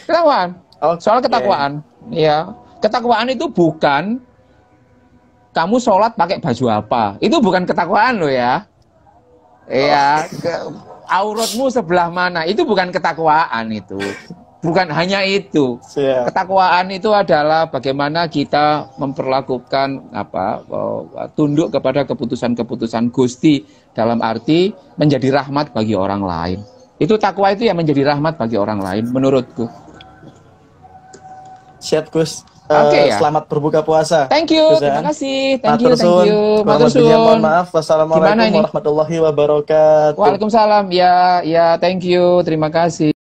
Ketakwaan. Oke. Soal ketakwaan. Ya. Ketakwaan itu bukan kamu sholat pakai baju apa. Itu bukan ketakwaan loh ya. Iya. Auratmu sebelah mana. Itu bukan ketakwaan itu. Bukan hanya itu. Siap. Ketakwaan itu adalah bagaimana kita memperlakukan tunduk kepada keputusan-keputusan Gusti dalam arti menjadi rahmat bagi orang lain. Itu takwa itu yang menjadi rahmat bagi orang lain menurutku. Siap Gus. Oke, ya. Selamat berbuka puasa. Thank you, Gus, terima ya. kasih. Thank Matur you. suwun. Matur Kurang lebihnya mohon suwun. maaf. Wassalamualaikum Gimana ini? warahmatullahi wabarakatuh. Waalaikumsalam. Ya, thank you. Terima kasih.